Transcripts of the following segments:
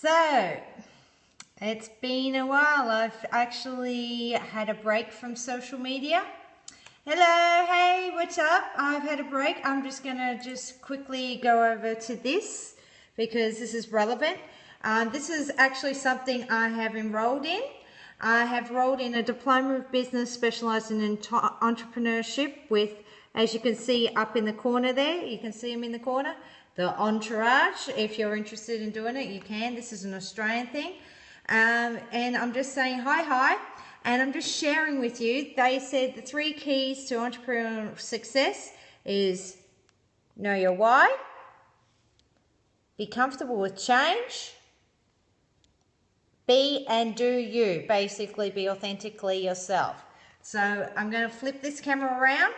So, it's been a while. I've actually had a break from social media. Hello, hey, what's up? I've had a break. I'm just going to quickly go over to this because this is relevant. This is actually something I have enrolled in. I have enrolled in a diploma of business specialising in entrepreneurship with, as you can see up in the corner there, you can see them in the corner, the Entourage. If you're interested in doing it, you can. This is an Australian thing. And I'm just saying hi, and I'm just sharing with you. They said the 3 keys to entrepreneurial success is know your why, be comfortable with change, be and do you. Basically, be authentically yourself. So I'm going to flip this camera around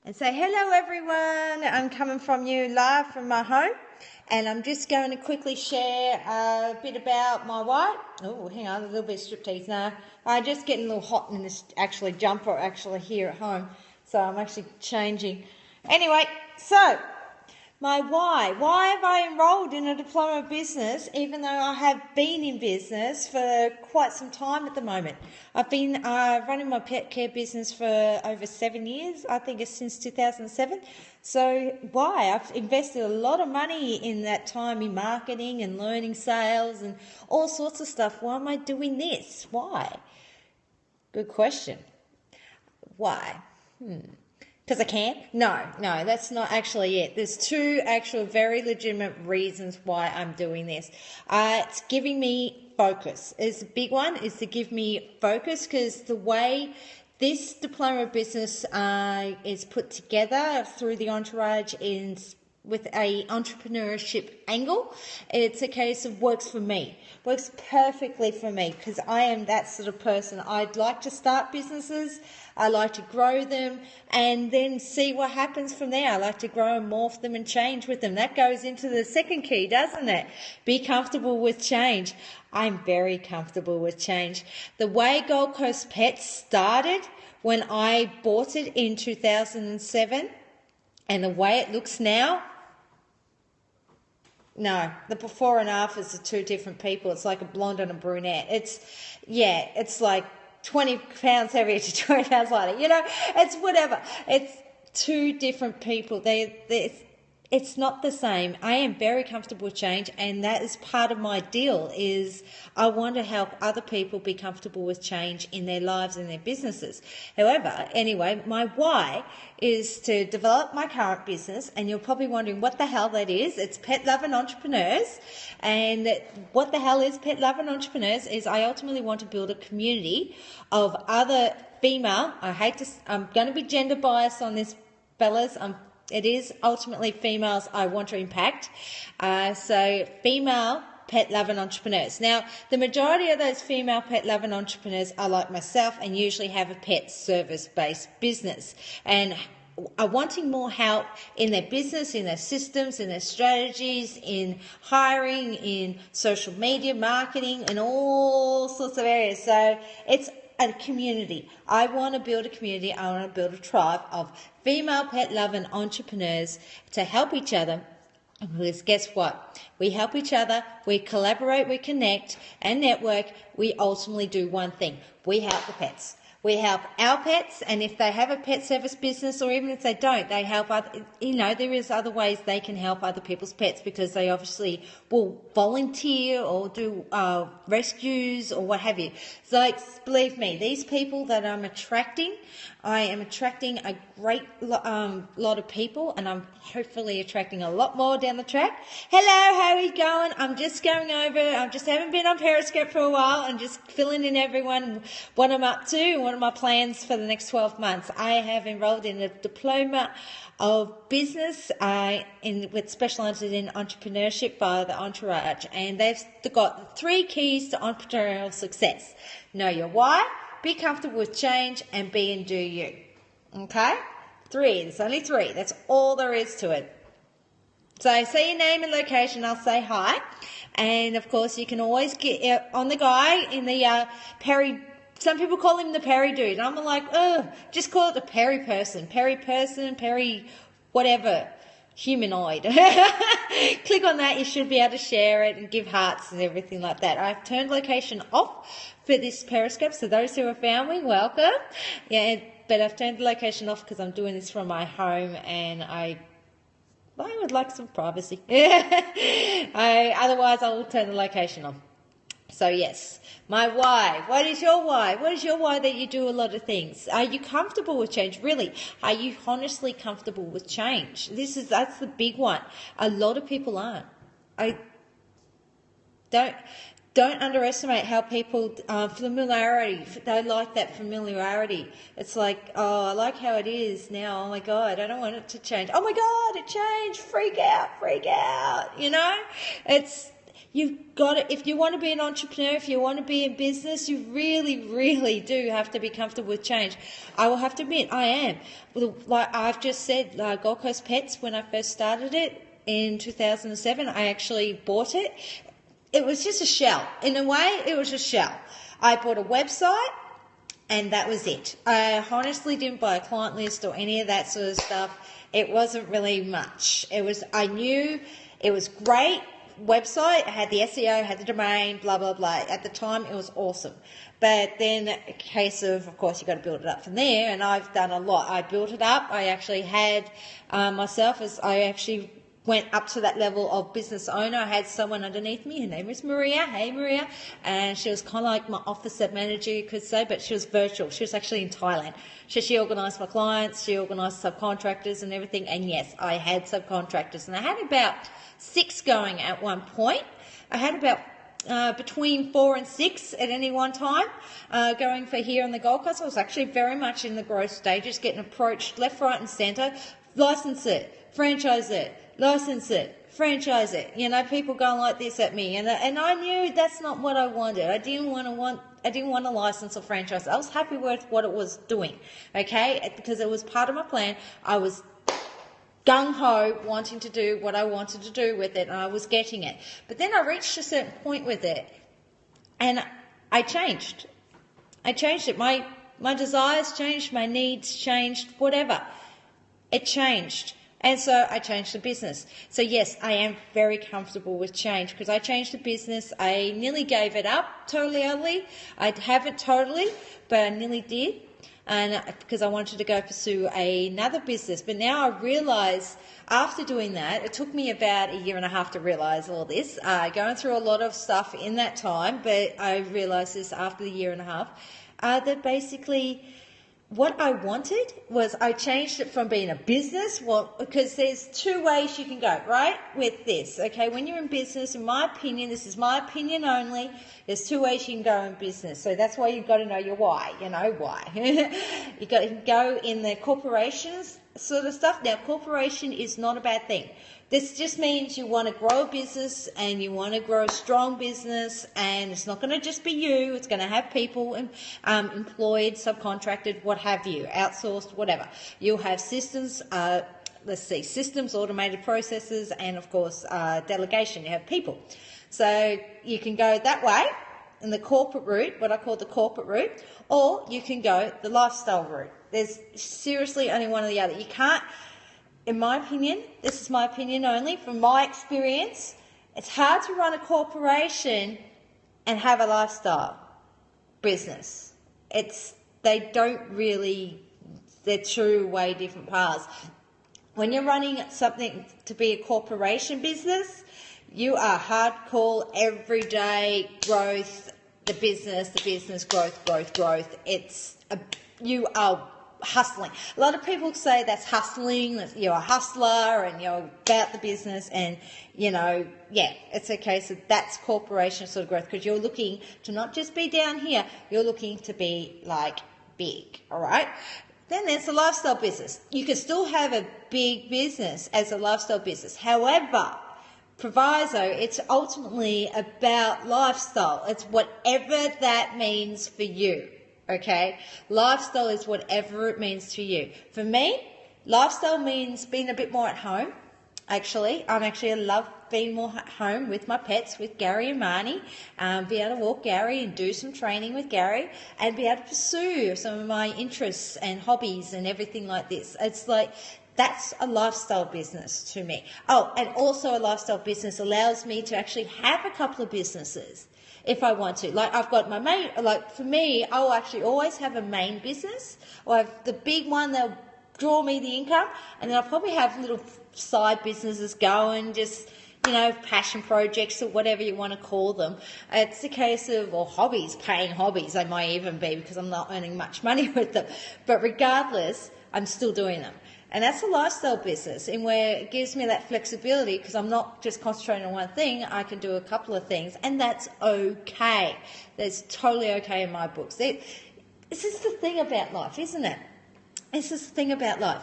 and say hello everyone. I'm coming from you live from my home, and I'm just going to quickly share a bit about my why. Oh, hang on, a little bit of striptease now. I'm just getting a little hot in this jumper here at home, so I'm actually changing. Anyway, so my why. Why have I enrolled in a diploma of business, even though I have been in business for quite some time at the moment? I've been running my pet care business for over 7 years. I think it's since 2007. So why? I've invested a lot of money in that time in marketing and learning sales and all sorts of stuff. Why am I doing this? Why? Good question. Why? Because I can? No, that's not actually it. There's 2 actual very legitimate reasons why I'm doing this. It's giving me focus. It's a big one, is to give me focus, because the way this diploma of business is put together through the Entourage with a entrepreneurship angle, it's a case of works for me. Works perfectly for me, because I am that sort of person. I'd like to start businesses. I like to grow them and then see what happens from there. I like to grow and morph them and change with them. That goes into the second key, doesn't it? Be comfortable with change. I'm very comfortable with change. The way Gold Coast Pets started when I bought it in 2007 and the way it looks now, no, the before and afters are 2 different people. It's like a blonde and a brunette. It's like 20 pounds heavier to 20 pounds lighter. It's whatever. It's 2 different people. It's not the same. I am very comfortable with change, and that is part of my deal, is I want to help other people be comfortable with change in their lives and their businesses. However, anyway, my why is to develop my current business, and you're probably wondering what the hell that is. It's Pet Loving Entrepreneurs, and what the hell is Pet Loving Entrepreneurs is I ultimately want to build a community of other female, I'm going to be gender biased on this, fellas, it is ultimately females I want to impact. So female pet-loving entrepreneurs. Now, the majority of those female pet-loving entrepreneurs are like myself and usually have a pet service-based business and are wanting more help in their business, in their systems, in their strategies, in hiring, in social media marketing, and all sorts of areas. So it's a community. I want to build a community. I want to build a tribe of female pet-loving entrepreneurs to help each other. Because guess what? We help each other, we collaborate, we connect and network. We ultimately do one thing. We help the pets. We help our pets, and if they have a pet service business, or even if they don't, they help other, there is other ways they can help other people's pets, because they obviously will volunteer or do rescues or what have you. So believe me, these people that I am attracting a great lot of people, and I'm hopefully attracting a lot more down the track. Hello, how are you going? I'm just going over, I just haven't been on Periscope for a while, and just filling in everyone what I'm up to and what are my plans for the next 12 months. I have enrolled in a diploma of business with specialising in entrepreneurship by the Entourage, and they've got 3 keys to entrepreneurial success. Know your why, be comfortable with change, and be and do you. Okay? 3. There's only 3. That's all there is to it. So say your name and location, I'll say hi. And of course you can always get on the guy in the Perry. Some people call him the Perry dude. I'm like, just call it the Perry person, Perry whatever. humanoid. Click on that. You should be able to share it and give hearts and everything like that. I've turned location off for this Periscope, so those who have found me, welcome. Yeah, but I've turned the location off because I'm doing this from my home, and I would like some privacy. Otherwise, I will turn the location on. So yes, my why. What is your why? What is your why that you do a lot of things? Are you comfortable with change? Really? Are you honestly comfortable with change? That's the big one. A lot of people aren't. I don't underestimate how people familiarity. They like that familiarity. It's like, oh, I like how it is now. Oh my God, I don't want it to change. Oh my God, it changed. Freak out. You know, you've got to, if you want to be an entrepreneur, if you want to be in business, you really, really do have to be comfortable with change. I will have to admit, I am. Like I've just said, Gold Coast Pets, when I first started it in 2007, I actually bought it. It was just a shell. In a way, it was a shell. I bought a website, and that was it. I honestly didn't buy a client list or any of that sort of stuff. It wasn't really much. I knew it was great website. It had the SEO, had the domain, blah, blah, blah. At the time, it was awesome. But then a case of course, you've got to build it up from there, and I've done a lot. I built it up. I actually had I actually went up to that level of business owner. I had someone underneath me. Her name was Maria. Hey, Maria. And she was kind of like my office manager, you could say, but she was virtual. She was actually in Thailand. So she organised my clients. She organised subcontractors and everything. And yes, I had subcontractors. And I had about 6 going at one point. I had about between 4 and 6 at any one time going for here on the Gold Coast. I was actually very much in the growth stages, getting approached left, right and centre. License it, franchise it, license it, franchise it. You know, people going like this at me, and I knew that's not what I wanted. I didn't want a license or franchise. I was happy with what it was doing, okay, because it was part of my plan. I was gung-ho wanting to do what I wanted to do with it, and I was getting it. But then I reached a certain point with it, and I changed. I changed it. My desires changed, my needs changed, whatever. It changed. And so I changed the business. So yes, I am very comfortable with change because I changed the business. I nearly gave it up totally. I haven't totally, but I nearly did. And because I wanted to go pursue another business. But now I realise after doing that, it took me about 1.5 years to realise all this. Going through a lot of stuff in that time, but I realised this after the 1.5 years, that basically what I wanted was I changed it from being a business, because there's 2 ways you can go, right, with this, okay? When you're in business, in my opinion, this is my opinion only, there's 2 ways you can go in business. So that's why you've got to know your why, why. You can go in the corporations sort of stuff. Now, corporation is not a bad thing. This just means you want to grow a business and you want to grow a strong business, and it's not going to just be you. It's going to have people employed, subcontracted, what have you, outsourced, whatever. You'll have systems, systems, automated processes, and of course delegation. You have people. So you can go that way in the corporate route, what I call the corporate route, or you can go the lifestyle route. There's seriously only one or the other. You can't. In my opinion, this is my opinion only, from my experience, it's hard to run a corporation and have a lifestyle business. They're 2 way different paths. When you're running something to be a corporation business, you are hardcore everyday growth, the business growth. You are hustling. A lot of people say that's hustling, that you're a hustler and you're about the business, and it's a case of that's corporation sort of growth, because you're looking to not just be down here, you're looking to be like big, all right? Then there's the lifestyle business. You can still have a big business as a lifestyle business. However, proviso, it's ultimately about lifestyle. It's whatever that means for you. Okay, lifestyle is whatever it means to you. For me, lifestyle means being a bit more at home. I love being more at home with my pets, with Gary and Marnie, be able to walk Gary and do some training with Gary, and be able to pursue some of my interests and hobbies and everything like this. It's like That's a lifestyle business to me. Oh, and also a lifestyle business allows me to actually have a couple of businesses if I want to. Like I've got my main, like for me, I'll actually always have a main business. I'll have the big one that'll draw me the income, and then I'll probably have little side businesses going, just, you know, passion projects or whatever you want to call them. It's a case of, or hobbies, paying hobbies they might even be, because I'm not earning much money with them. But regardless, I'm still doing them. And that's a lifestyle business, in where it gives me that flexibility, because I'm not just concentrating on one thing. I can do a couple of things, and that's okay. That's totally okay in my books. This is the thing about life, isn't it? This is the thing about life.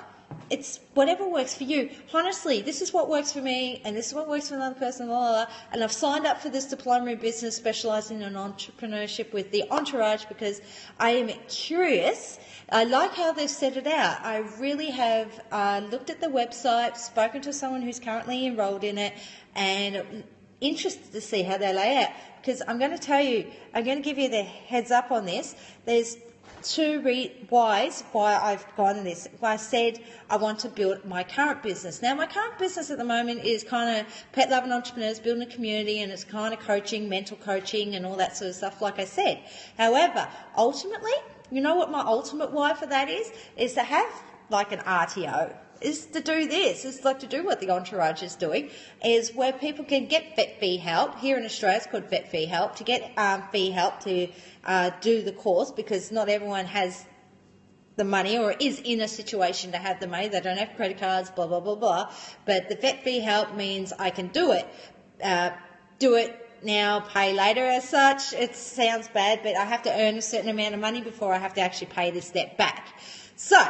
It's whatever works for you. Honestly, this is what works for me, and this is what works for another person, blah, blah, blah. And I've signed up for this diploma in business specialising in entrepreneurship with the Entourage, because I am curious. I like how they've set it out. I really have looked at the website, spoken to someone who's currently enrolled in it, and interested to see how they lay out. Because I'm going to tell you, I'm going to give you the heads up on this. There's two whys why I've gone in this. I said I want to build my current business. Now, my current business at the moment is kind of pet loving entrepreneurs, building a community, and it's kind of coaching, mental coaching, and all that sort of stuff, like I said. However, ultimately, you know what my ultimate why for that is? Is to have like an RTO. Is to do this. It's like to do what the Entourage is doing, is where people can get vet fee help. Here in Australia, it's called vet fee help, to get fee help to do the course, because not everyone has the money or is in a situation to have the money. They don't have credit cards, blah, blah, blah, blah. But the vet fee help means I can do it. Do it now, pay later as such. It sounds bad, but I have to earn a certain amount of money before I have to actually pay this debt back. So,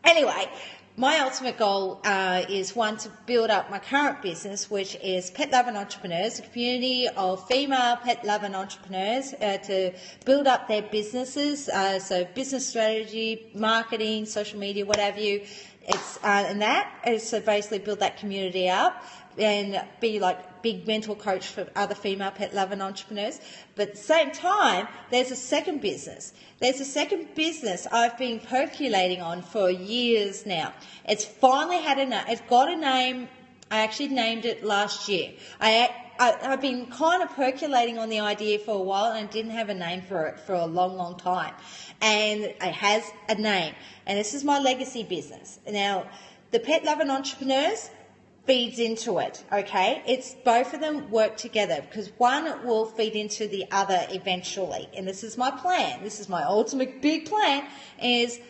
anyway, my ultimate goal is, one, to build up my current business, which is Pet Loving Entrepreneurs, a community of female pet loving entrepreneurs to build up their businesses, so business strategy, marketing, social media, what have you. It's and that is to basically build that community up and be like big mental coach for other female pet loving entrepreneurs. But at the same time, there's a second business. There's a second business I've been percolating on for years now. It's finally had a name. It's got a name. I actually named it last year. I've been kind of percolating on the idea for a while, and didn't have a name for it for a long, long time. And it has a name. And this is my legacy business. Now, the Pet Loving Entrepreneurs feeds into it, okay? It's both of them work together, because one will feed into the other eventually. And this is my plan. This is my ultimate big plan, is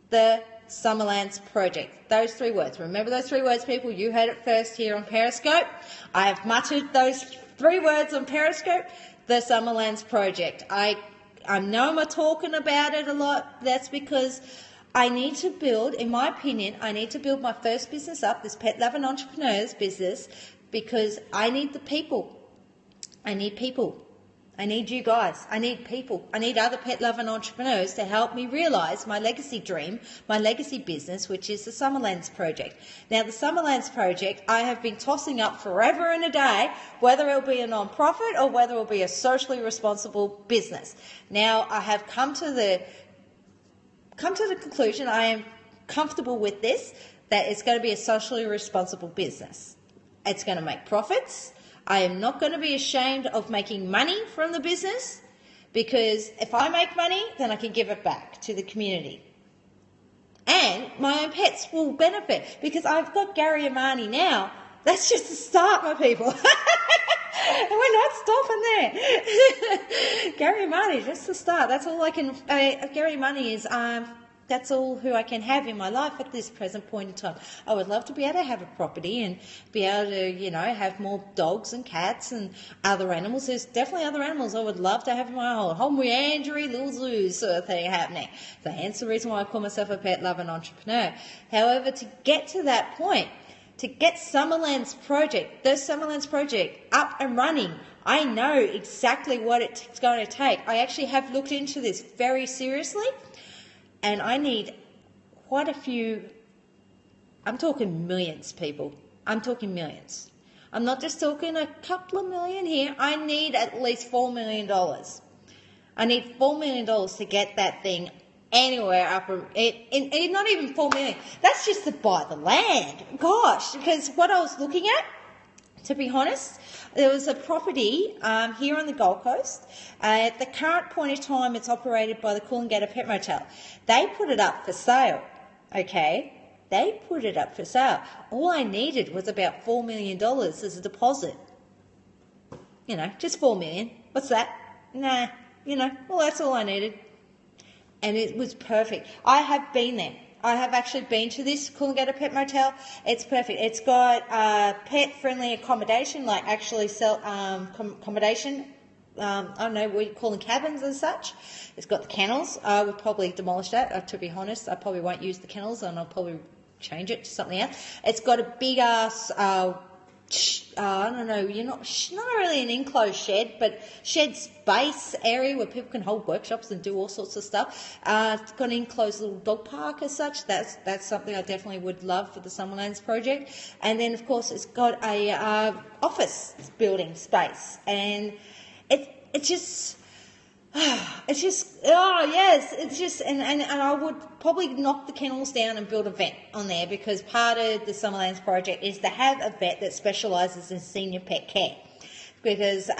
the Summerlands Project. Those three words. Remember those three words, people. You heard it first here on Periscope. I have muttered those three words on Periscope. The Summerlands Project. I know I'm talking about it a lot. That's because I need to build, in my opinion, I need to build my first business up, this Pet Loving Entrepreneurs business, because I need the people. I need people. I need you guys. I need people. I need other pet loving entrepreneurs to help me realise my legacy dream, my legacy business, which is the Summerlands Project. Now, the Summerlands Project, I have been tossing up forever and a day, whether it'll be a non-profit or whether it'll be a socially responsible business. Now, I have come to the conclusion, I am comfortable with this, that it's going to be a socially responsible business. It's going to make profits. I am not going to be ashamed of making money from the business, because if I make money, then I can give it back to the community. And my own pets will benefit, because I've got Gary Amani now. That's just the start, my people. And we're not stopping there. Gary Amani, just the start. That's all I can. Gary Amani is. That's all who I can have in my life at this present point in time. I would love to be able to have a property and be able to, have more dogs and cats and other animals. There's definitely other animals I would love to have in my whole meandering little zoo sort of thing happening. So hence the reason why I call myself a pet loving entrepreneur. However, to get to that point, to get Summerlands Project, the Summerlands Project up and running, I know exactly what it's going to take. I actually have looked into this very seriously, and I need quite a few. I'm talking millions, people. I'm talking millions. I'm not just talking a couple of million here. I need at least $4 million. I need $4 million to get that thing anywhere up it not even 4 million. That's just to buy the land. Gosh, because what I was looking at, to be honest, there was a property here on the Gold Coast. At the current point in time, it's operated by the Coolangatta Pet Motel. They put it up for sale, okay? They put it up for sale. All I needed was about $4 million as a deposit. You know, just $4 million. What's that? Nah, you know, well, that's all I needed. And it was perfect. I have been there. I have actually been to this Coolangatta Pet Motel. It's perfect. It's got pet-friendly accommodation, like actually accommodation. I don't know what you call them, cabins and such. It's got the kennels. I would probably demolish that, to be honest. I probably won't use the kennels, and I'll probably change it to something else. It's got a big ass I don't know, not really an enclosed shed, but shed space area where people can hold workshops and do all sorts of stuff. It's got an enclosed little dog park as such. That's something I definitely would love for the Summerlands project. And then, of course, it's got a office building space, and it's just, and I would probably knock the kennels down and build a vet on there, because part of the Summerlands project is to have a vet that specialises in senior pet care. Because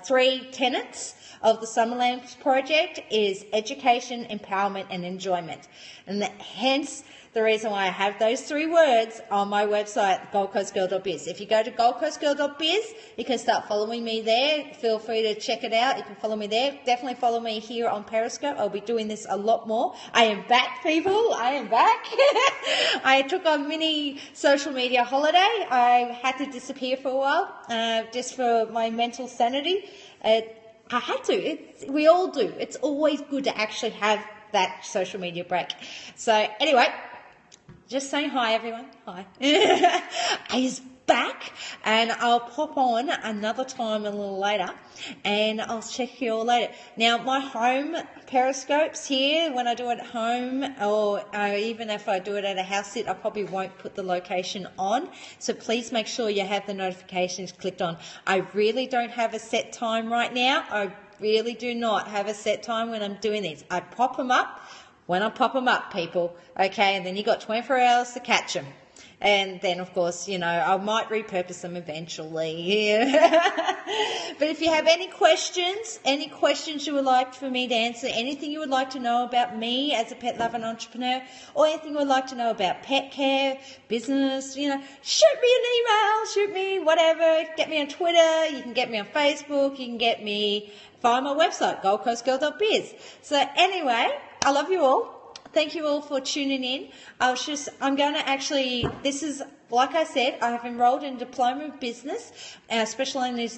3 tenets of the Summerlands project is education, empowerment and enjoyment. And hence the reason why I have those 3 words on my website, goldcoastgirl.biz. If you go to goldcoastgirl.biz, you can start following me there. Feel free to check it out. You can follow me there. Definitely follow me here on Periscope. I'll be doing this a lot more. I am back, people. I am back. I took a mini social media holiday. I had to disappear for a while, just for my mental sanity. I had to. We all do. It's always good to actually have that social media break. So anyway, just saying hi, everyone. Hi. Is back, and I'll pop on another time a little later, and I'll check you all later. Now, my home periscopes here, when I do it at home, or even if I do it at a house sit, I probably won't put the location on. So please make sure you have the notifications clicked on. I really don't have a set time right now. I really do not have a set time when I'm doing these. I pop them up when I pop them up, people, okay, and then you got 24 hours to catch them. And then, of course, I might repurpose them eventually. But if you have any questions you would like for me to answer, anything you would like to know about me as a pet lover and entrepreneur, or anything you would like to know about pet care, business, shoot me an email, shoot me whatever, get me on Twitter, you can get me on Facebook, you can get me via my website, goldcoastgirl.biz. So anyway, I love you all. Thank you all for tuning in. I'm going to actually, this is, like I said, I have enrolled in Diploma of Business, specialising in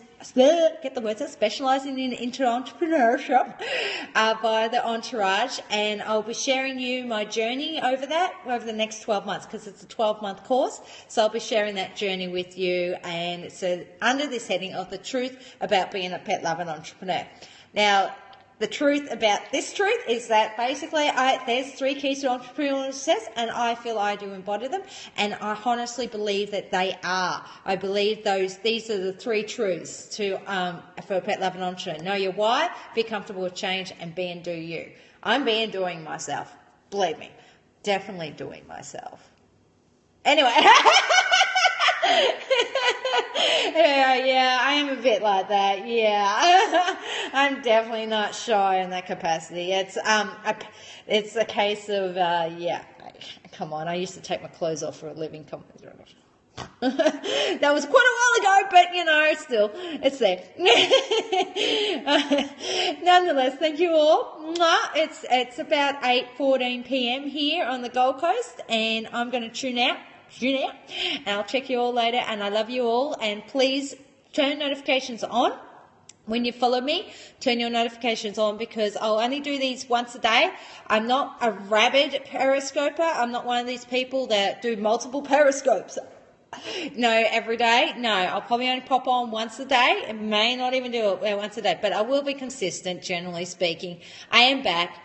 entrepreneurship via the Entourage, and I'll be sharing you my journey over the next 12 months, because it's a 12-month course, so I'll be sharing that journey with you, and it's under this heading of the truth about being a pet lover and entrepreneur. Now, the truth about this truth is that basically there's 3 keys to entrepreneurial success, and I feel I do embody them, and I honestly believe that they are. I believe these are the 3 truths for a pet lover and entrepreneur. Know your why, be comfortable with change, and be and do you. I'm being doing myself. Believe me. Definitely doing myself. Anyway. Yeah, I am a bit like that. Yeah, I'm definitely not shy in that capacity. It's a case of come on. I used to take my clothes off for a living. Come on. That was quite a while ago, but still, it's there. Nonetheless, thank you all. It's about 8:14 p.m. here on the Gold Coast, and I'm going to tune out. And I'll check you all later, and I love you all, and please turn notifications on. When you follow me, turn your notifications on, because I'll only do these once a day. I'm not a rabid periscoper. I'm not one of these people that do multiple periscopes. No, every day. No, I'll probably only pop on once a day. I may not even do it once a day, but I will be consistent, generally speaking. I am back.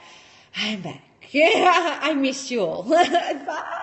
Yeah, I missed you all. Bye.